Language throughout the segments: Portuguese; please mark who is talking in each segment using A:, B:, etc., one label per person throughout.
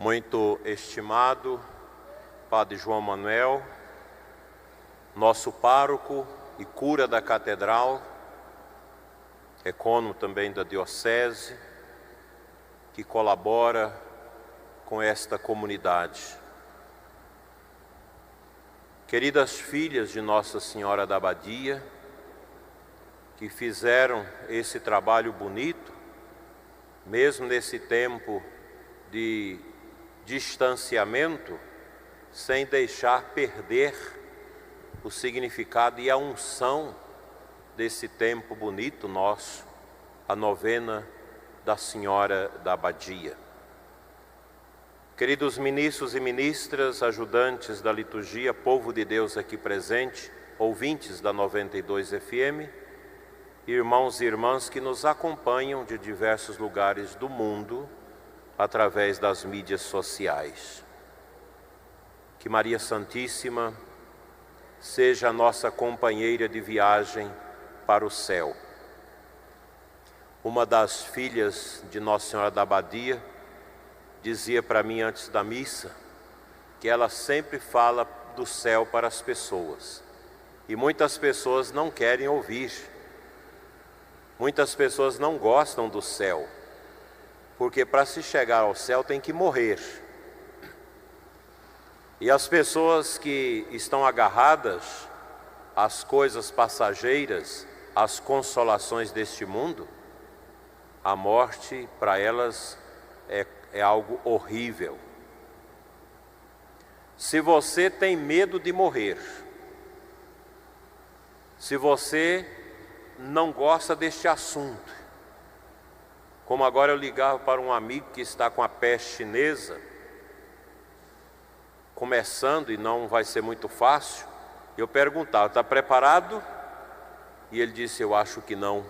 A: Muito estimado Padre João Manuel, nosso pároco e cura da catedral, ecônomo também da diocese, que colabora com esta comunidade. Queridas filhas de Nossa Senhora da Abadia, que fizeram esse trabalho bonito, mesmo nesse tempo de distanciamento, sem deixar perder o significado e a unção desse tempo bonito nosso, a novena da Senhora da Abadia. Queridos ministros e ministras, ajudantes da liturgia, povo de Deus aqui presente, ouvintes da 92 FM, irmãos e irmãs que nos acompanham de diversos lugares do mundo através das mídias sociais. Que Maria Santíssima seja a nossa companheira de viagem para o céu. Uma das filhas de Nossa Senhora da Abadia dizia para mim antes da missa que ela sempre fala do céu para as pessoas. E muitas pessoas não querem ouvir. Muitas pessoas não gostam do céu, porque para se chegar ao céu tem que morrer. E as pessoas que estão agarradas às coisas passageiras, às consolações deste mundo, a morte para elas é algo horrível. Se você tem medo de morrer, se você não gosta deste assunto, como agora eu ligava para um amigo que está com a peste chinesa, começando e não vai ser muito fácil, eu perguntava, está preparado? E ele disse, eu acho que não.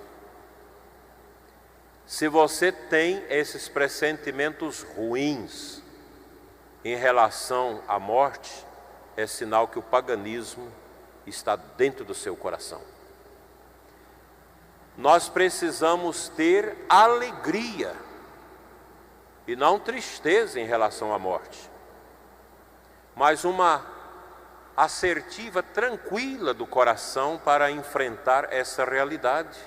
A: Se você tem esses pressentimentos ruins em relação à morte, é sinal que o paganismo está dentro do seu coração. Nós precisamos ter alegria e não tristeza em relação à morte, mas uma assertiva, tranquila do coração para enfrentar essa realidade,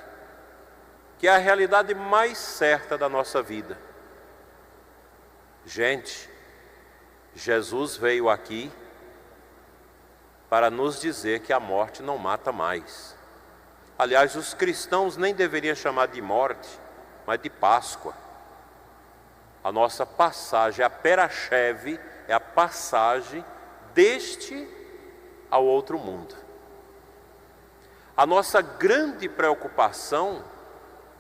A: que é a realidade mais certa da nossa vida. Gente, Jesus veio aqui para nos dizer que a morte não mata mais. Aliás, os cristãos nem deveriam chamar de morte, mas de Páscoa. A nossa passagem, a Peracheve, é a passagem deste ao outro mundo. A nossa grande preocupação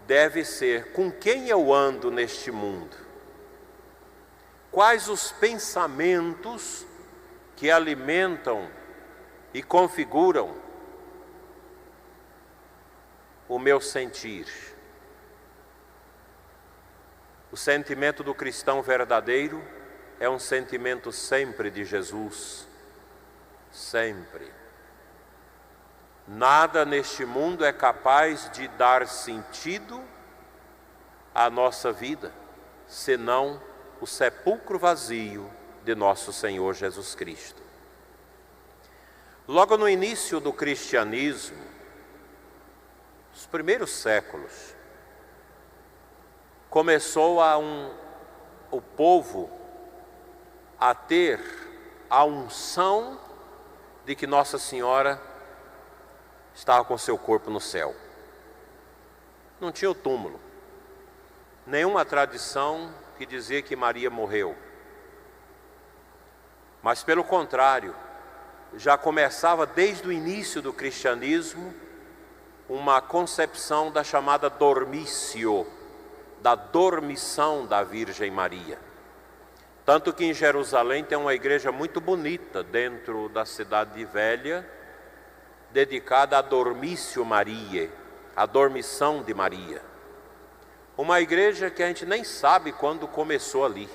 A: deve ser com quem eu ando neste mundo. Quais os pensamentos que alimentam e configuram o meu sentir. O sentimento do cristão verdadeiro é um sentimento sempre de Jesus, sempre. Nada neste mundo é capaz de dar sentido à nossa vida, senão o sepulcro vazio de nosso Senhor Jesus Cristo. Logo no início do cristianismo, nos primeiros séculos, começou o povo a ter a unção de que Nossa Senhora estava com seu corpo no céu. Não tinha o túmulo, nenhuma tradição que dizia que Maria morreu. Mas pelo contrário, já começava desde o início do cristianismo uma concepção da chamada dormício, da dormição da Virgem Maria. Tanto que em Jerusalém tem uma igreja muito bonita dentro da cidade velha, dedicada a Dormício Mariae, a dormição de Maria. Uma igreja que a gente nem sabe quando começou ali.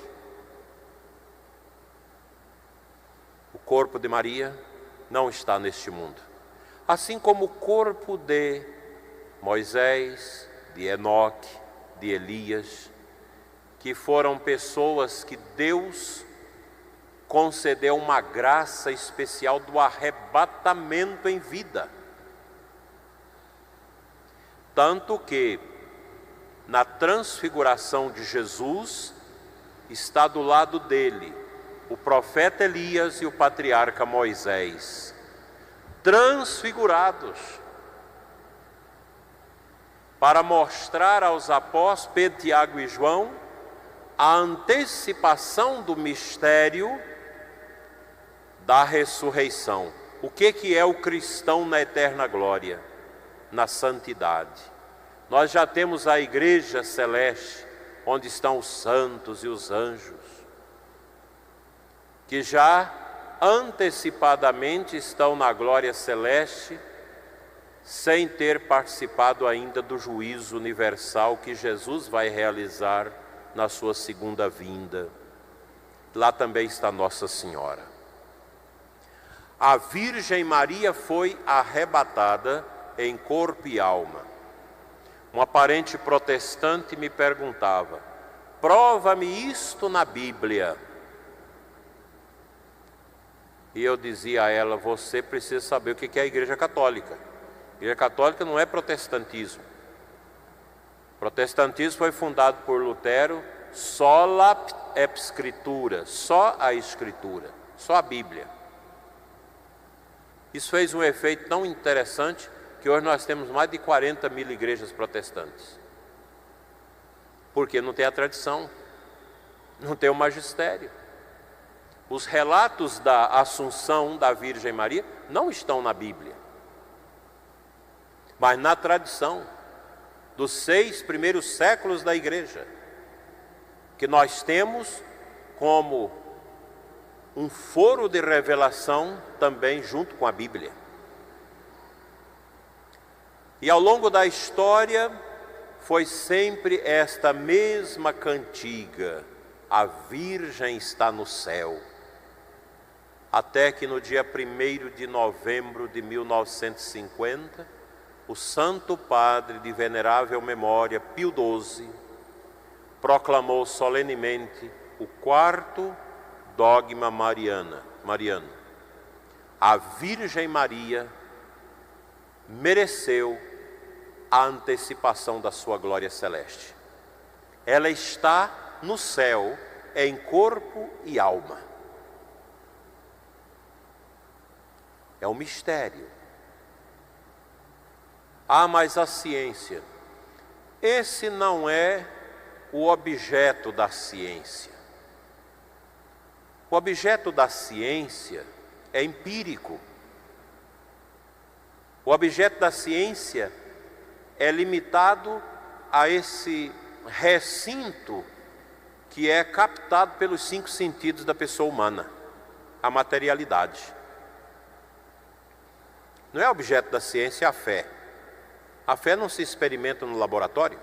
A: O corpo de Maria não está neste mundo. Assim como o corpo de Moisés, de Enoque, de Elias, que foram pessoas que Deus concedeu uma graça especial do arrebatamento em vida. Tanto que, na transfiguração de Jesus, está do lado dele o profeta Elias e o patriarca Moisés, transfigurados, para mostrar aos apóstolos Pedro, Tiago e João a antecipação do mistério da ressurreição. O que é o cristão na eterna glória? Na santidade. Nós já temos a igreja celeste, onde estão os santos e os anjos, que já antecipadamente estão na glória celeste, sem ter participado ainda do juízo universal que Jesus vai realizar na sua segunda vinda. Lá também está Nossa Senhora. A Virgem Maria foi arrebatada em corpo e alma. Um parente protestante me perguntava: prova-me isto na Bíblia. E eu dizia a ela: você precisa saber o que é a Igreja Católica. A Igreja Católica não é protestantismo. O protestantismo foi fundado por Lutero, sola et scriptura, só a Escritura, só a Bíblia. Isso fez um efeito tão interessante que hoje nós temos mais de 40 mil igrejas protestantes. Porque não tem a tradição, não tem o magistério. Os relatos da Assunção da Virgem Maria não estão na Bíblia, mas na tradição dos 6 primeiros séculos da igreja, que nós temos como um foro de revelação também junto com a Bíblia. E ao longo da história foi sempre esta mesma cantiga: a Virgem está no céu. Até que no dia 1º de novembro de 1950, o Santo Padre de venerável memória, Pio XII, proclamou solenemente o 4º dogma mariano. A Virgem Maria mereceu a antecipação da sua glória celeste. Ela está no céu em corpo e alma. É um mistério. Mas a ciência, esse não é o objeto da ciência. O objeto da ciência é empírico. O objeto da ciência é limitado a esse recinto que é captado pelos 5 sentidos da pessoa humana, a materialidade. Não é objeto da ciência a fé. A fé não se experimenta no laboratório.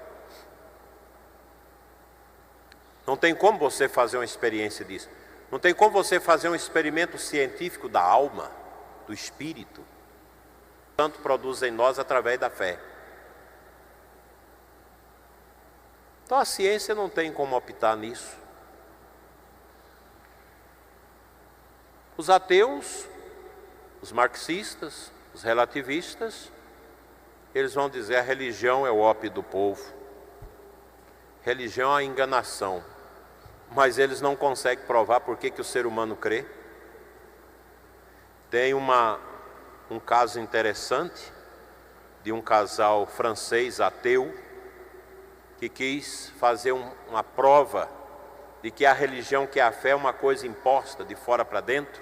A: Não tem como você fazer uma experiência disso. Não tem como você fazer um experimento científico da alma, do espírito. Tanto produz em nós através da fé. Então a ciência não tem como optar nisso. Os ateus, os marxistas, os relativistas, eles vão dizer: a religião é o ópio do povo. Religião é a enganação. Mas eles não conseguem provar por que o ser humano crê. Tem um caso interessante de um casal francês ateu que quis fazer uma prova de que a religião, que é a fé, é uma coisa imposta de fora para dentro,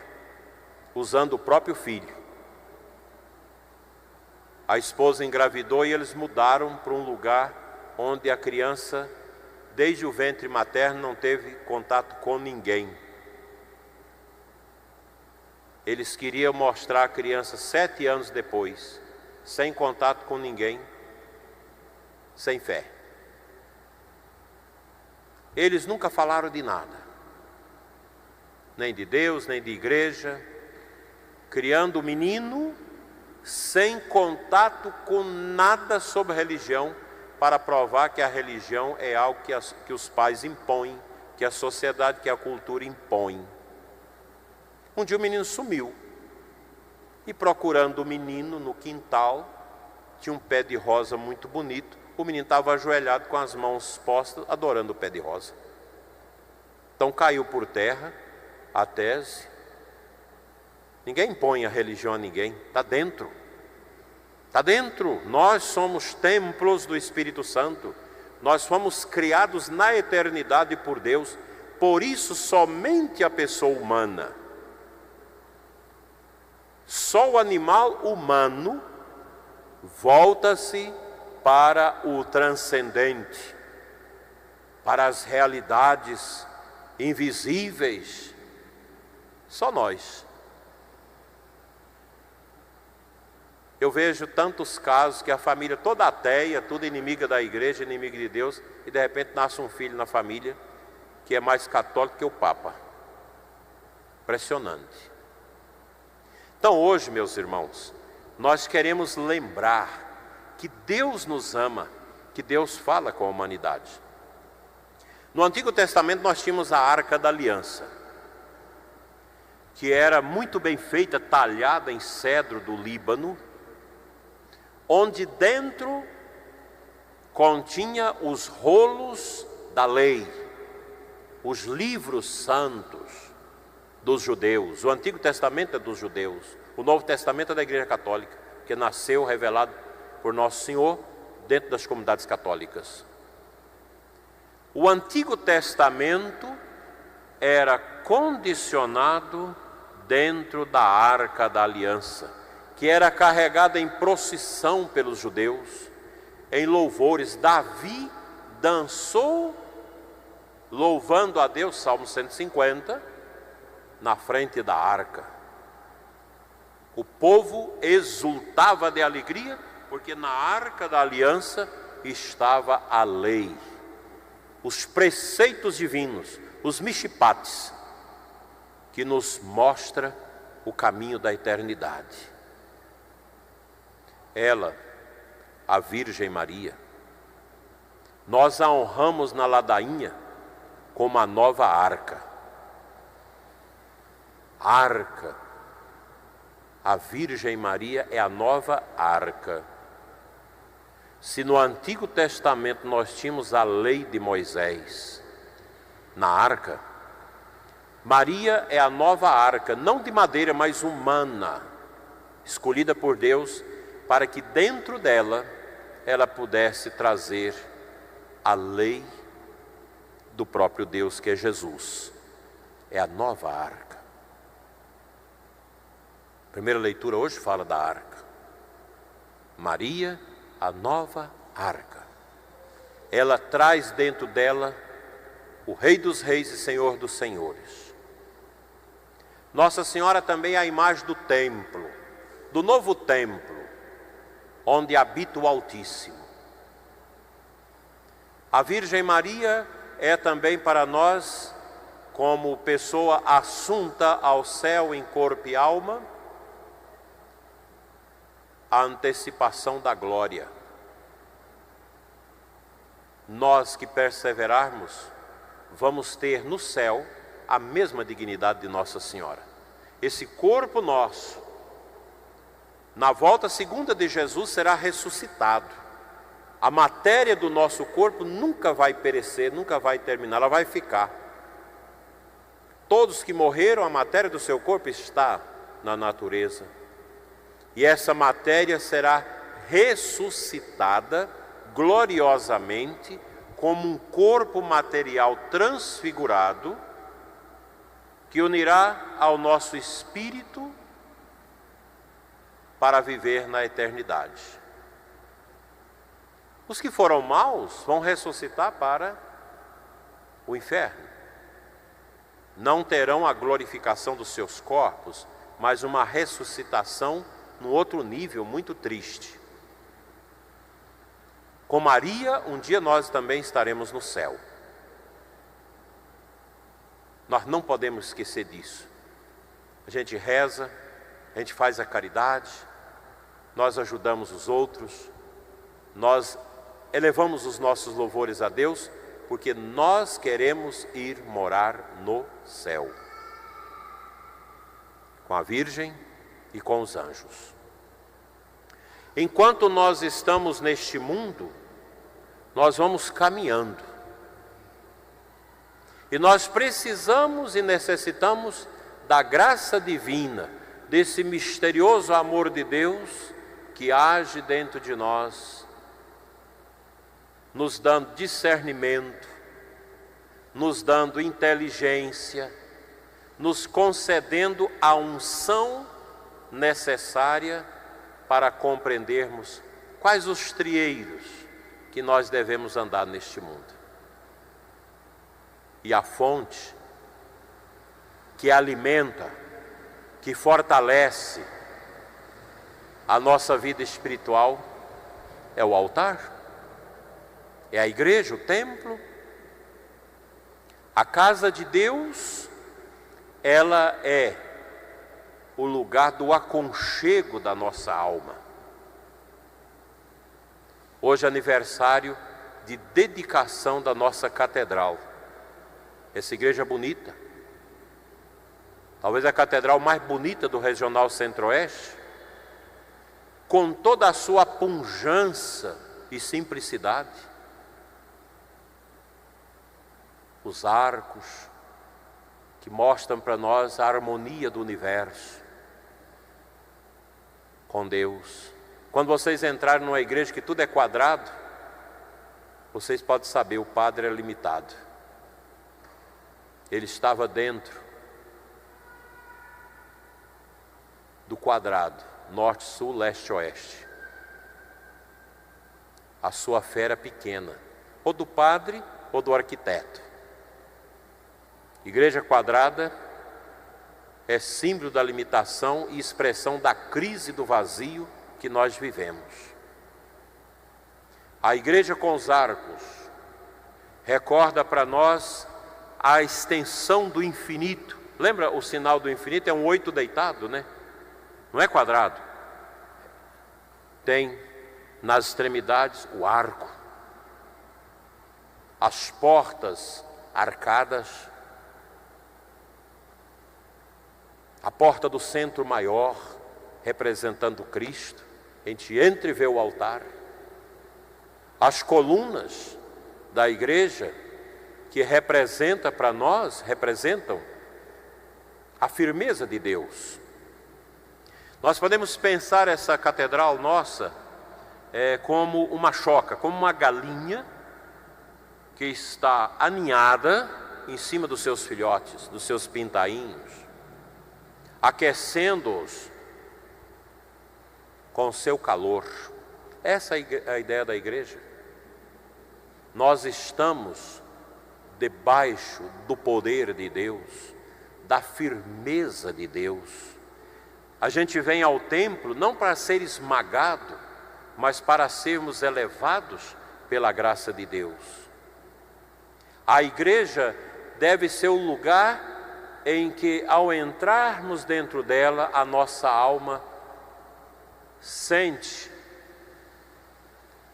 A: usando o próprio filho. A esposa engravidou e eles mudaram para um lugar onde a criança, desde o ventre materno, não teve contato com ninguém. Eles queriam mostrar a criança 7 anos depois, sem contato com ninguém, sem fé. Eles nunca falaram de nada, nem de Deus, nem de igreja, criando o menino sem contato com nada sobre religião, para provar que a religião é algo que os pais impõem, que a sociedade, que a cultura impõe. Um dia o menino sumiu. E procurando o menino no quintal, tinha um pé de rosa muito bonito. O menino estava ajoelhado com as mãos postas, adorando o pé de rosa. Então caiu por terra a tese. Ninguém impõe a religião a ninguém, está dentro. Está dentro. Nós somos templos do Espírito Santo. Nós fomos criados na eternidade por Deus. Por isso, somente a pessoa humana, só o animal humano volta-se para o transcendente, para as realidades invisíveis. Só nós. Eu vejo tantos casos que a família toda ateia, toda inimiga da igreja, inimiga de Deus, e de repente nasce um filho na família que é mais católico que o Papa. Impressionante. Então hoje, meus irmãos, nós queremos lembrar que Deus nos ama, que Deus fala com a humanidade. No Antigo Testamento nós tínhamos a Arca da Aliança, que era muito bem feita, talhada em cedro do Líbano, onde dentro continha os rolos da lei, os livros santos dos judeus. O Antigo Testamento é dos judeus, o Novo Testamento é da Igreja Católica, que nasceu revelado por Nosso Senhor dentro das comunidades católicas. O Antigo Testamento era condicionado dentro da Arca da Aliança, que era carregada em procissão pelos judeus, em louvores. Davi dançou louvando a Deus, Salmo 150, na frente da arca. O povo exultava de alegria, porque na Arca da Aliança estava a lei, os preceitos divinos, os mishpates, que nos mostra o caminho da eternidade. Ela, a Virgem Maria, nós a honramos na ladainha como a nova arca. Arca, a Virgem Maria é a nova arca. Se no Antigo Testamento nós tínhamos a lei de Moisés na arca, Maria é a nova arca, não de madeira, mas humana, escolhida por Deus, para que dentro dela ela pudesse trazer a lei do próprio Deus, que é Jesus. É a nova arca. A primeira leitura hoje fala da arca. Maria, a nova arca. Ela traz dentro dela o Rei dos Reis e Senhor dos Senhores. Nossa Senhora também é a imagem do templo, do novo templo, onde habita o Altíssimo. A Virgem Maria é também para nós, como pessoa assunta ao céu em corpo e alma, a antecipação da glória. Nós que perseverarmos, vamos ter no céu a mesma dignidade de Nossa Senhora. Esse corpo nosso, na volta segunda de Jesus, será ressuscitado. A matéria do nosso corpo nunca vai perecer, nunca vai terminar, ela vai ficar. Todos que morreram, a matéria do seu corpo está na natureza. E essa matéria será ressuscitada gloriosamente como um corpo material transfigurado, que unirá ao nosso espírito para viver na eternidade. Os que foram maus vão ressuscitar para o inferno. Não terão a glorificação dos seus corpos, mas uma ressuscitação num outro nível muito triste. Com Maria, um dia nós também estaremos no céu. Nós não podemos esquecer disso. A gente reza, a gente faz a caridade, nós ajudamos os outros, nós elevamos os nossos louvores a Deus, porque nós queremos ir morar no céu, com a Virgem e com os anjos. Enquanto nós estamos neste mundo, nós vamos caminhando. E nós precisamos e necessitamos da graça divina, desse misterioso amor de Deus que age dentro de nós, nos dando discernimento, nos dando inteligência, nos concedendo a unção necessária para compreendermos quais os trieiros que nós devemos andar neste mundo. E a fonte que alimenta, que fortalece a nossa vida espiritual é o altar, é a igreja, o templo. A casa de Deus, ela é o lugar do aconchego da nossa alma. Hoje é aniversário de dedicação da nossa catedral. Essa igreja bonita, talvez a catedral mais bonita do Regional Centro-Oeste, com toda a sua pujança e simplicidade. Os arcos que mostram para nós a harmonia do universo com Deus. Quando vocês entrarem numa igreja que tudo é quadrado, vocês podem saber, o padre é limitado. Ele estava dentro do quadrado, norte, sul, leste, oeste. A sua fé era pequena, ou do padre ou do arquiteto. Igreja quadrada é símbolo da limitação e expressão da crise do vazio que nós vivemos. A igreja com os arcos recorda para nós a extensão do infinito. Lembra o sinal do infinito? É um 8 deitado, né? Não é quadrado. Tem nas extremidades o arco, as portas arcadas, a porta do centro maior, representando Cristo. A gente entra e vê o altar. As colunas da igreja, que representa para nós, representam a firmeza de Deus. Nós podemos pensar essa catedral nossa como uma choca, como uma galinha que está aninhada em cima dos seus filhotes, dos seus pintainhos, aquecendo-os com o seu calor. Essa é a ideia da igreja. Nós estamos debaixo do poder de Deus, da firmeza de Deus. A gente vem ao templo não para ser esmagado, mas para sermos elevados pela graça de Deus. A igreja deve ser o lugar em que, ao entrarmos dentro dela, a nossa alma sente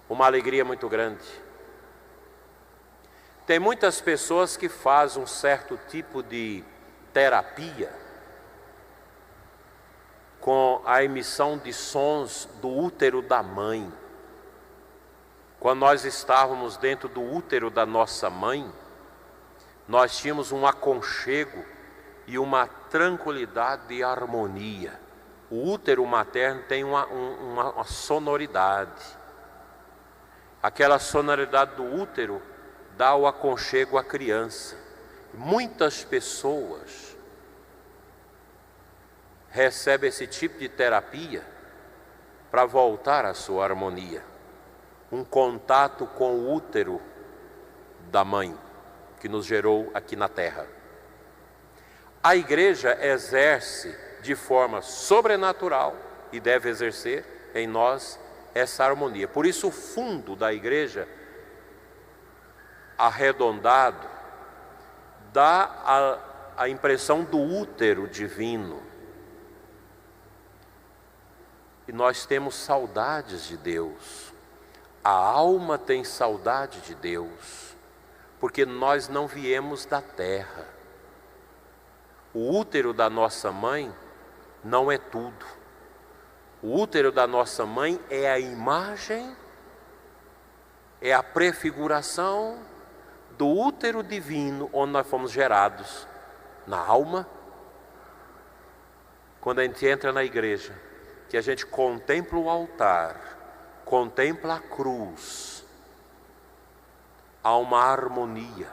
A: uma alegria muito grande. Tem muitas pessoas que fazem um certo tipo de terapia com a emissão de sons do útero da mãe. Quando nós estávamos dentro do útero da nossa mãe, nós tínhamos um aconchego e uma tranquilidade e harmonia. O útero materno tem uma sonoridade. Aquela sonoridade do útero dá o aconchego à criança. Muitas pessoas recebem esse tipo de terapia para voltar à sua harmonia. Um contato com o útero da mãe que nos gerou aqui na terra. A igreja exerce de forma sobrenatural e deve exercer em nós essa harmonia. Por isso o fundo da igreja arredondado dá a impressão do útero divino. E nós temos saudades de Deus. A alma tem saudade de Deus, porque nós não viemos da terra. O útero da nossa mãe não é tudo. O útero da nossa mãe é a imagem, é a prefiguração do útero divino onde nós fomos gerados, na alma. Quando a gente entra na igreja, que a gente contempla o altar, contempla a cruz, há uma harmonia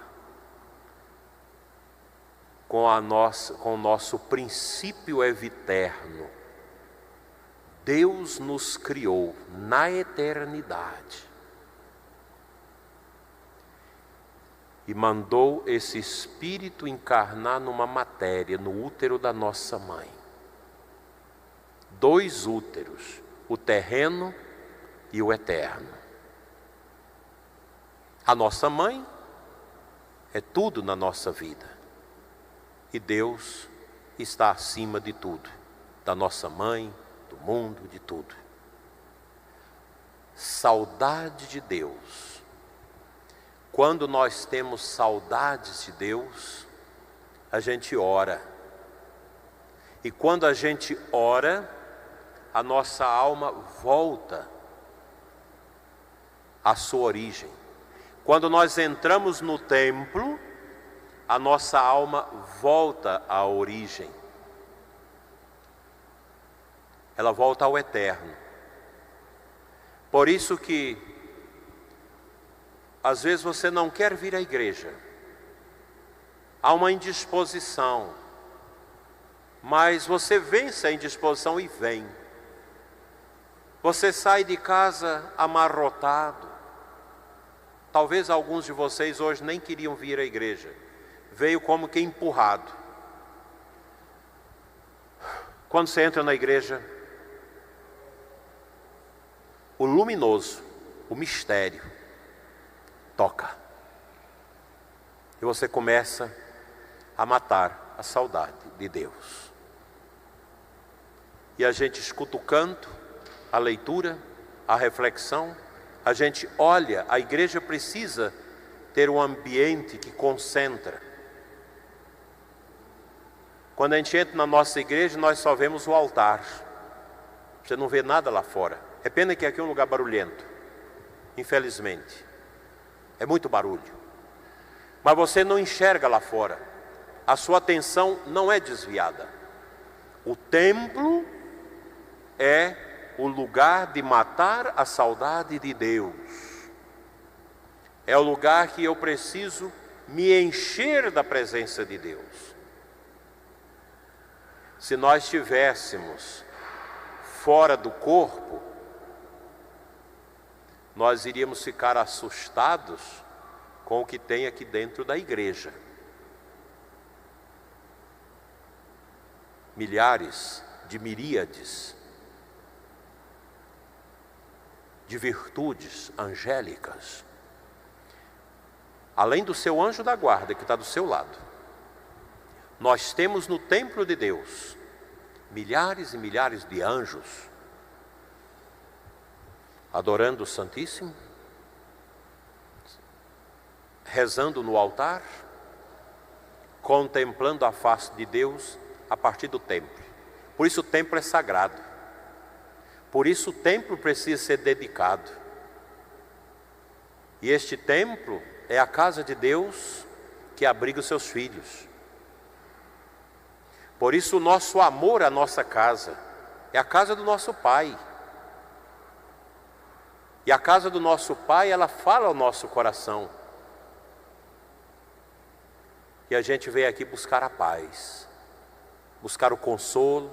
A: com o nosso princípio eviterno. Deus nos criou na eternidade e mandou esse Espírito encarnar numa matéria, no útero da nossa mãe. 2 úteros, o terreno e o eterno. A nossa mãe é tudo na nossa vida. E Deus está acima de tudo, da nossa mãe, do mundo, de tudo. Saudade de Deus. Quando nós temos saudades de Deus, a gente ora. E quando a gente ora, a nossa alma volta à sua origem. Quando nós entramos no templo, a nossa alma volta à origem. Ela volta ao eterno. Por isso que às vezes você não quer vir à igreja. Há uma indisposição. Mas você vence a indisposição e vem. Você sai de casa amarrotado. Talvez alguns de vocês hoje nem queriam vir à igreja. Veio como que empurrado. Quando você entra na igreja, o luminoso, o mistério, toca. E você começa a matar a saudade de Deus. E a gente escuta o canto, a leitura, a reflexão. A gente olha, a igreja precisa ter um ambiente que concentra. Quando a gente entra na nossa igreja, nós só vemos o altar. Você não vê nada lá fora. É pena que aqui é um lugar barulhento. Infelizmente. É muito barulho. Mas você não enxerga lá fora. A sua atenção não é desviada. O templo é o lugar de matar a saudade de Deus. É o lugar que eu preciso me encher da presença de Deus. Se nós estivéssemos fora do corpo, nós iríamos ficar assustados com o que tem aqui dentro da igreja. Milhares de miríades de virtudes angélicas, além do seu anjo da guarda que está do seu lado. Nós temos no templo de Deus milhares e milhares de anjos adorando o Santíssimo, rezando no altar, contemplando a face de Deus a partir do templo. Por isso o templo é sagrado. Por isso o templo precisa ser dedicado. E este templo é a casa de Deus que abriga os seus filhos. Por isso o nosso amor à nossa casa é a casa do nosso Pai. E a casa do nosso Pai, ela fala ao nosso coração. E a gente veio aqui buscar a paz, buscar o consolo.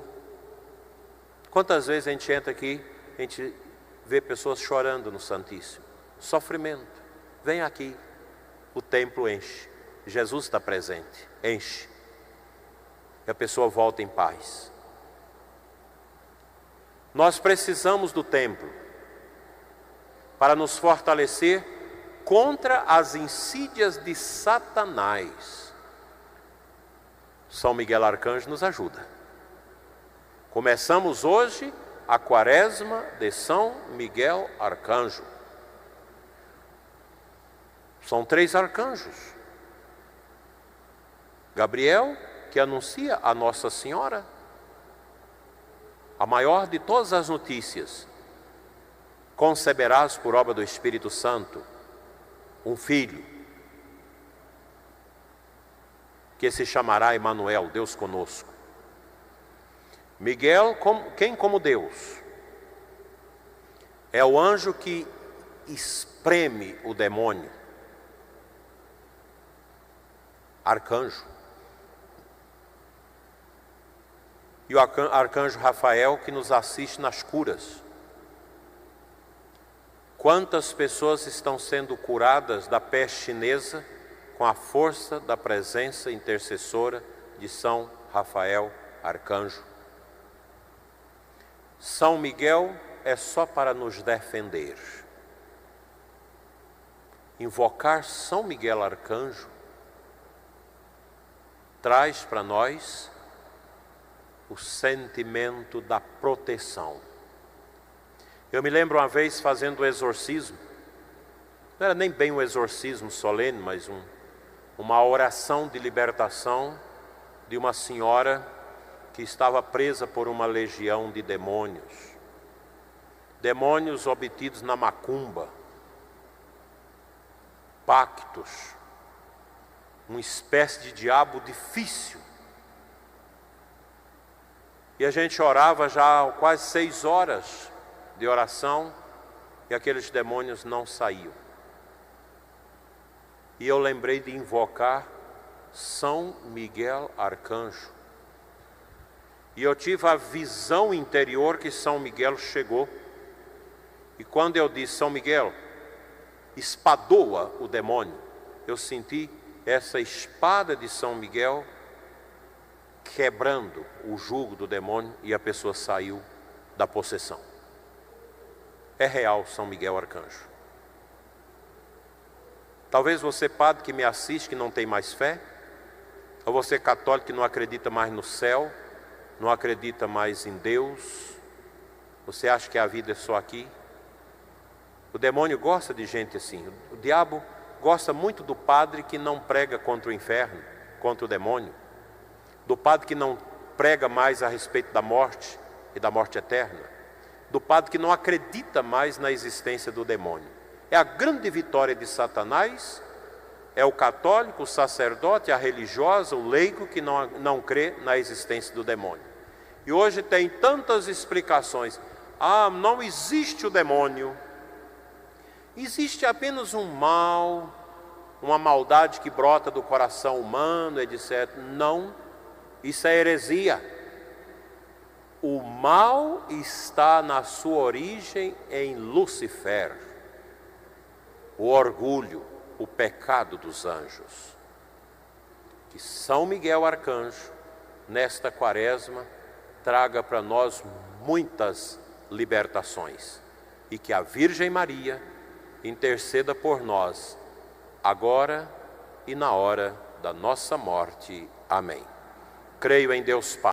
A: Quantas vezes a gente entra aqui, a gente vê pessoas chorando no Santíssimo, sofrimento. Vem aqui, o templo enche, Jesus está presente, enche. E a pessoa volta em paz. Nós precisamos do templo para nos fortalecer contra as insídias de Satanás. São Miguel Arcanjo nos ajuda. Começamos hoje a quaresma de São Miguel Arcanjo. São 3 arcanjos. Gabriel, que anuncia a Nossa Senhora, a maior de todas as notícias: conceberás por obra do Espírito Santo um filho, que se chamará Emanuel, Deus conosco. Miguel, quem como Deus? É o anjo que espreme o demônio. Arcanjo. E o arcanjo Rafael, que nos assiste nas curas. Quantas pessoas estão sendo curadas da peste chinesa com a força da presença intercessora de São Rafael, arcanjo. São Miguel é só para nos defender. Invocar São Miguel arcanjo traz para nós o sentimento da proteção. Eu me lembro uma vez fazendo o exorcismo, não era nem bem um exorcismo solene, mas uma oração de libertação de uma senhora que estava presa por uma legião de demônios. Demônios obtidos na macumba, pactos, uma espécie de diabo difícil. E a gente orava já quase 6 horas de oração e aqueles demônios não saíam. E eu lembrei de invocar São Miguel arcanjo. E eu tive a visão interior que São Miguel chegou. E quando eu disse: São Miguel, espadoa o demônio, eu senti essa espada de São Miguel quebrando o jugo do demônio e a pessoa saiu da possessão. É real São Miguel arcanjo. Talvez você, padre que me assiste, que não tem mais fé, ou você católico que não acredita mais no céu, não acredita mais em Deus, você acha que a vida é só aqui? O demônio gosta de gente assim. O diabo gosta muito do padre que não prega contra o inferno, contra o demônio, do padre que não prega mais a respeito da morte e da morte eterna, do padre que não acredita mais na existência do demônio. É a grande vitória de Satanás, é o católico, o sacerdote, a religiosa, o leigo que não crê na existência do demônio. E hoje tem tantas explicações. Não existe o demônio. Existe apenas um mal, uma maldade que brota do coração humano, etc. Não, isso é heresia. O mal está na sua origem em Lúcifer, o orgulho, o pecado dos anjos. Que São Miguel arcanjo, nesta quaresma, traga para nós muitas libertações e que a Virgem Maria interceda por nós, agora e na hora da nossa morte. Amém. Creio em Deus Pai.